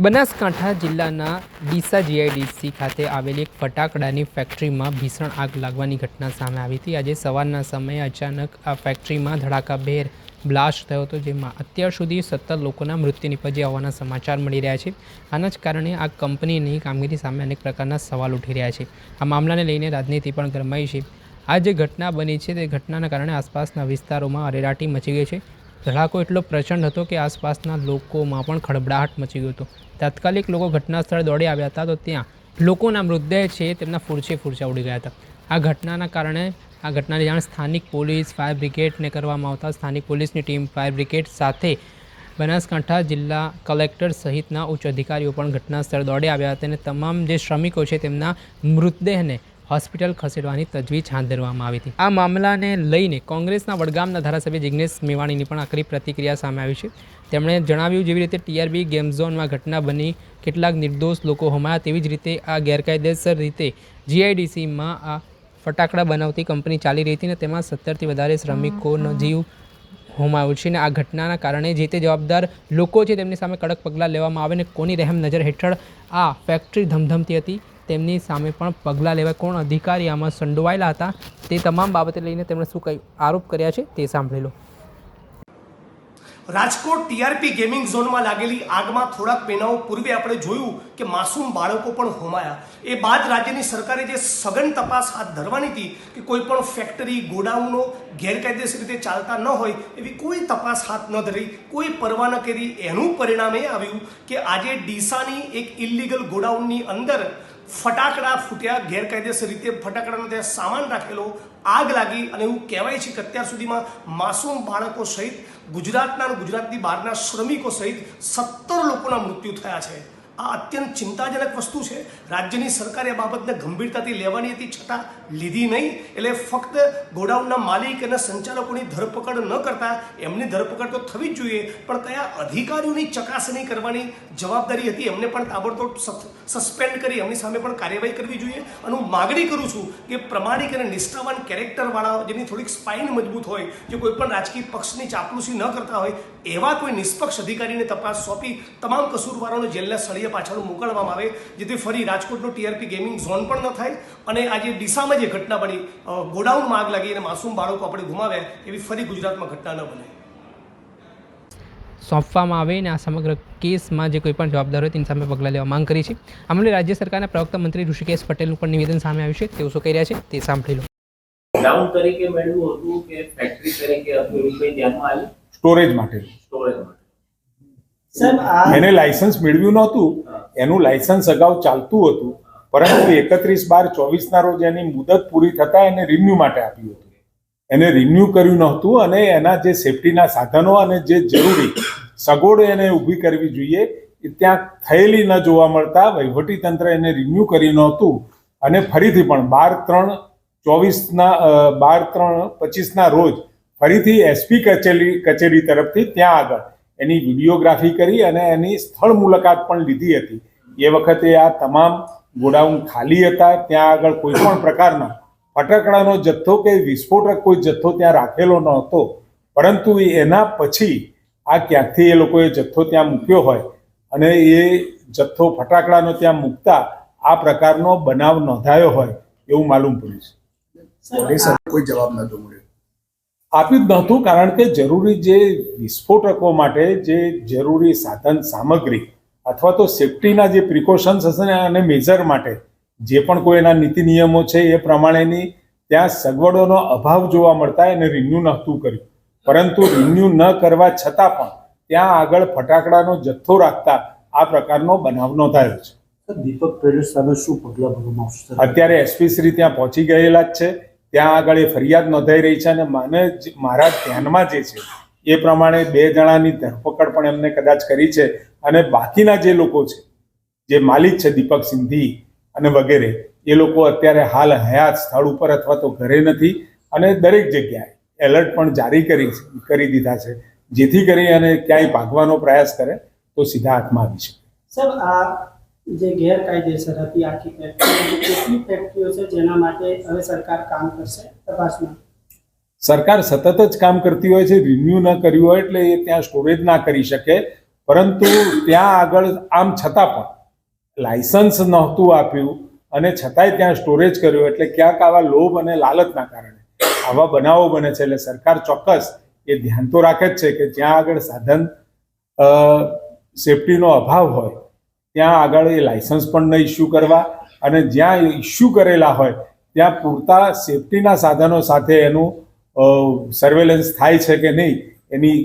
બનાસકાંઠા જિલ્લાના ડીસા જીઆઈડીસી ખાતે આવેલી એક ફટાકડાની ફેક્ટરીમાં ભીષણ આગ લાગવાની ઘટના સામે આવી હતી। આજે સવારના સમયે અચાનક આ ફેક્ટરીમાં ધડાકાભેર બ્લાસ્ટ થયો હતો, જેમાં અત્યાર સુધી 17 લોકોના મૃત્યુ નિપજ્યા હોવાના સમાચાર મળી રહ્યા છે। આના જ કારણે આ કંપનીની કામગીરી સામે અનેક પ્રકારના સવાલ ઉઠી રહ્યા છે। આ મામલાને લઈને રાજનીતિ પણ ગરમાઈ છે। આ જે ઘટના બની છે તે ઘટનાના કારણે આસપાસના વિસ્તારોમાં અરેરાટી મચી ગઈ છે। ધડાકો એટલો પ્રચંડ હતો કે આસપાસના લોકોમાં પણ ખળબડાટ મચી ગયો હતો। તાત્કાલિક લોકો ઘટના સ્થળે દોડી આવ્યા હતા, તો ત્યાં લોકોના મૃતદેહ છે તેમના ફૂરચા ઉડી ગયા હતા। આ ઘટનાના કારણે આ ઘટનાની જાણ સ્થાનિક પોલીસ, ફાયર બ્રિગેડને કરવામાં આવતા સ્થાનિક પોલીસની ટીમ, ફાયર બ્રિગેડ સાથે બનાસકાંઠા જિલ્લા કલેક્ટર સહિતના ઉચ્ચ અધિકારીઓ પણ ઘટના સ્થળે દોડી આવ્યા હતા અને તમામ જે શ્રમિકો છે તેમના મૃતદેહને હોસ્પિટલ ખસેડવાની તજવીજ હાથ ધરવામાં આવી હતી। આ મામલાને લઈને કોંગ્રેસના વડગામના ધારાસભ્ય જિગ્નેશ મેવાણીની પણ આકરી પ્રતિક્રિયા સામે આવી છે। તેમણે જણાવ્યું, જેવી રીતે ટીઆરબી ગેમ ઝોનમાં ઘટના બની, કેટલાક નિર્દોષ લોકો હોમાયા, તેવી જ રીતે આ ગેરકાયદેસર રીતે જીઆઈડીસીમાં આ ફટાકડા બનાવતી કંપની ચાલી રહી હતી અને તેમાં 17થી વધારે શ્રમિકોનો જીવ હોમાયો છે અને આ ઘટનાના કારણે જે તે જવાબદાર લોકો છે તેમની સામે કડક પગલાં લેવામાં આવે અને કોની રહેમ નજર હેઠળ આ ફેક્ટરી ધમધમતી હતી તેમની સામે પણ પગલાં લેવાય। કોણ અધિકારી આમાં સંડોવાયેલા હતા તે તમામ બાબતે લઈને તેમણે શું કંઈ આરોપ કર્યા છે તે સાંભળી લો। રાજકોટ ટીઆરપી ગેમિંગ ઝોનમાં લાગેલી આગમાં થોડાક મહિનાઓ પૂર્વે આપણે જોયું કે માસૂમ બાળકો પણ હોમાયા। એ બાદ રાજ્યની સરકારે જે સઘન તપાસ હાથ ધરવાની હતી કે કોઈ પણ ફેક્ટરી, ગોડાઉનો ગેરકાયદેસર રીતે ચાલતા ન હોય એવી કોઈ તપાસ હાથ ન ધરી, કોઈ પરવા ન કરી। એનું પરિણામ એ આવ્યું કે આજે ડીસાની એક ઇલીગલ ગોડાઉનની અંદર ફટાકડા ફૂટ્યા, ગેરકાયદેસર રીતે ફટાકડાનો ત્યાં સામાન રાખેલો, આગ લાગી અને એવું કહેવાય છે કે અત્યાર સુધીમાં માસૂમ બાળકો સહિત ગુજરાતના અને ગુજરાતની બહારના શ્રમિકો સહિત 17 લોકોના મૃત્યુ થયા છે। આ અત્યંત ચિંતાજનક વસ્તુ છે। રાજ્યની સરકારે આ બાબતને ગંભીરતાથી લેવાની હતી, છતાં લીધી નહીં। એટલે ફક્ત ગોડાઉનના માલિક અને સંચાલકોની ધરપકડ ન કરતા એમની ધરપકડ તો થવી જ જોઈએ, પણ કયા અધિકારીઓની ચકાસણી કરવાની જવાબદારી હતી એમને પણ તાબડતોડ સસ્પેન્ડ કરી એમની સામે પણ કાર્યવાહી કરવી જોઈએ। અને હું માગણી કરું છું કે પ્રમાણિક અને નિષ્ઠાવાન કેરેક્ટરવાળા, જેની થોડીક સ્પાઇન મજબૂત હોય, જે કોઈ પણ રાજકીય પક્ષની ચાપલુસી ન કરતા હોય, એવા કોઈ નિષ્પક્ષ અધિકારીને તપાસ સોંપી તમામ કસૂરવારોને જેલના સળિયા પાછળ મોકલવામાં આવે, જેથી ફરી રાજકોટનો ટીઆરપી ગેમિંગ ઝોન પણ ન થાય અને આજે ડીસામાં જે ઘટના બની, ગોડાઉનમાં આગ લાગી અને માસૂમ બાળકો આપણે ગુમાવ્યા, એવી ફરી ગુજરાતમાં ઘટના ન બને, સોંપવામાં આવે અને આ સમગ્ર કેસમાં જે કોઈ પણ જવાબદાર હોય તેની સામે પગલાં લેવા માંગ કરી છે। આ મામલે રાજ્ય સરકારના પ્રવક્તા મંત્રી ઋષિકેશ પટેલનું પણ નિવેદન સામે આવ્યું છે, તેઓ શું કહી રહ્યા છે તે સાંભળી લો। ગોડાઉન તરીકે મેળવ્યું હતું કે ફેક્ટરી તરીકે હતું, એવું કંઈ ધ્યાનમાં આવ્યું? સ્ટોરેજ માટે એને લાયસન્સ મેળવ્યું નહોતું, એનું લાયસન્સ અગાઉ ચાલતું હતું, પરંતુ 31/12/24 રોજ એની મુદત પૂરી થતા એને રિન્યુ માટે આપ્યું હતું। એને રિન્યુ કર્યું નહોતું અને એના જે સેફટીના સાધનો અને જે જરૂરી સગવડો એને ઊભી કરવી જોઈએ એ ત્યાં થયેલી ન જોવા મળતા વહીવટીતંત્ર એને રિન્યુ કર્યું નહોતું અને ફરીથી પણ 12/3/25 રોજ ફરીથી એસપી કચેરી તરફથી ત્યાં આગળ એની વિડીયોગ્રાફી કરી અને એની સ્થળ મુલાકાત પણ લીધી હતી। એ વખતે આ તમામ ગોડાઉન ખાલી હતા, ત્યાં આગળ કોઈ પણ પ્રકારના ફટાકડાનો જથ્થો કે વિસ્ફોટક કોઈ જથ્થો ત્યાં રાખેલો ન હતો, પરંતુ એના પછી આ ક્યાંકથી એ લોકોએ જથ્થો ત્યાં મૂક્યો હોય અને એ જથ્થો ફટાકડાનો ત્યાં મૂકતા આ પ્રકારનો બનાવ નોંધાયો હોય એવું માલુમ પડ્યું છે। કોઈ જવાબ નહોતો મળ્યો, આપ્યું જ નહોતું, કારણ કે જરૂરી જે વિસ્ફોટકો માટે જે જરૂરી સાધન સામગ્રી અથવા તો સેફટીના જે પ્રિકોશન્સ હશે ને અને મેજર માટે જે પણ કોઈ એના નીતિ નિયમો છે એ પ્રમાણેની ત્યાં સગવડોનો અભાવ જોવા મળતા એને રિન્યુ નહોતું કર્યું, પરંતુ રિન્યુ ન કરવા છતાં પણ ત્યાં આગળ ફટાકડાનો જથ્થો રાખતા આ પ્રકારનો બનાવ નોંધાયો છે। દીપક પેરેસ સામે શું પગલાં ભરવામાં આવશે? અત્યારે એસપી શ્રી ત્યાં પહોંચી ગયેલા જ છે, ત્યાં આગળ એ ફરિયાદ નોંધાઈ રહી છે અને મારા ધ્યાનમાં જે છે એ પ્રમાણે 2 જણાની ધરપકડ પણ એમને કદાચ કરી છે અને બાકીના જે લોકો છે, જે માલિક છે દીપક સિંધી અને વગેરે, એ લોકો અત્યારે હાલ હયાત સ્થળ ઉપર અથવા તો ઘરે નથી અને દરેક જગ્યાએ એલર્ટ પણ જારી કરી દીધા છે, જેથી કરી અને ક્યાંય ભાગવાનો પ્રયાસ કરે તો સીધા હાથમાં આવી શકે। સર, આ જે ગેરકાયદેસર હતી આખી ફેક્ટરી, કેટલી ફેક્ટરીઓ છે જેના માટે હવે સરકાર કામ કરશે તપાસમાં? સરકાર સતત જ કામ કરતી હોય છે, રિન્યુ ન કર્યું હોય એટલે એ ત્યાં સ્ટોરેજ ના કરી શકે, પરંતુ ત્યાં આગળ આમ છતાં પણ લાયસન્સ નહોતું આપ્યું અને છતાંય ત્યાં સ્ટોરેજ કર્યો, એટલે ક્યાંક આવા લોભ અને લાલચના કારણે આવા બનાવો બને છે. એટલે સરકાર ચોક્કસ એ ધ્યાન તો રાખે જ છે કે જ્યાં આગળ સાધન સેફટીનો અભાવ હોય ત્યાં આગળ એ લાયસન્સ પણ ન ઇસ્યુ કરવા, અને જ્યાં ઇસ્યુ કરેલા હોય ત્યાં પૂરતા સેફટીના સાધનો સાથે એનું સર્વેલન્સ થાય છે કે નહીં એની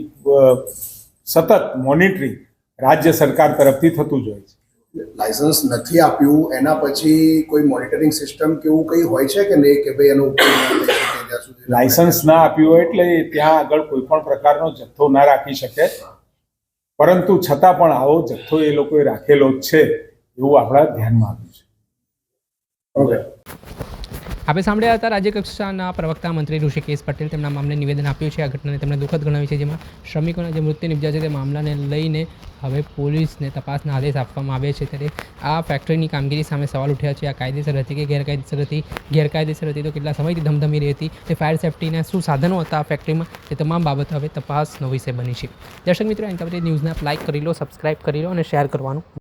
સતત મોનિટરિંગ રાજ્ય સરકાર તરફથી થતું જ હોય છે. લાયસન્સ નથી આપ્યું એના પછી કોઈ મોનિટરિંગ સિસ્ટમ કે એવું કંઈ હોય છે કે નહીં, કે ભાઈ એનો ઉપયોગ ન થઈ શકે જ્યાં સુધી લાયસન્સ ના આપ્યું હોય એટલે ત્યાં આગળ કોઈ પણ પ્રકારનો જથ્થો ના રાખી શકે, પરંતુ છતાં પણ આવો જથ્થો એ લોકોએ રાખેલો જ છે એવું આપણા ધ્યાનમાં આવ્યું છે. ઓકે. આપણે સાંભળ્યા હતા રાજ્ય કક્ષાના પ્રવક્તા મંત્રી ઋષિકેશ પટેલ. તેમના મામલે નિવેદન આપ્યું છે. આ ઘટનાને તેમણે દુઃખદ ગણાવી છે, જેમાં શ્રમિકોના જે મૃત્યુ નિપજ્યા છે તે મામલાને લઈને હવે પોલીસને તપાસના આદેશ આપવામાં આવે છે. ત્યારે આ ફેક્ટરીની કામગીરી સામે સવાલ ઉઠ્યા છે. આ કાયદેસર હતી કે ગેરકાયદેસર હતી? ગેરકાયદેસર હતી તો કેટલા સમયથી ધમધમી રહી હતી? તે ફાયર સેફ્ટીના શું સાધનો હતા આ ફેક્ટરીમાં? તે તમામ બાબતો હવે તપાસનો વિષય બની છે. દર્શક મિત્રો, એન્કવરેજ ન્યૂઝને આપ લાઇક કરી લો, સબસ્ક્રાઇબ કરી લો અને શેર કરવાનું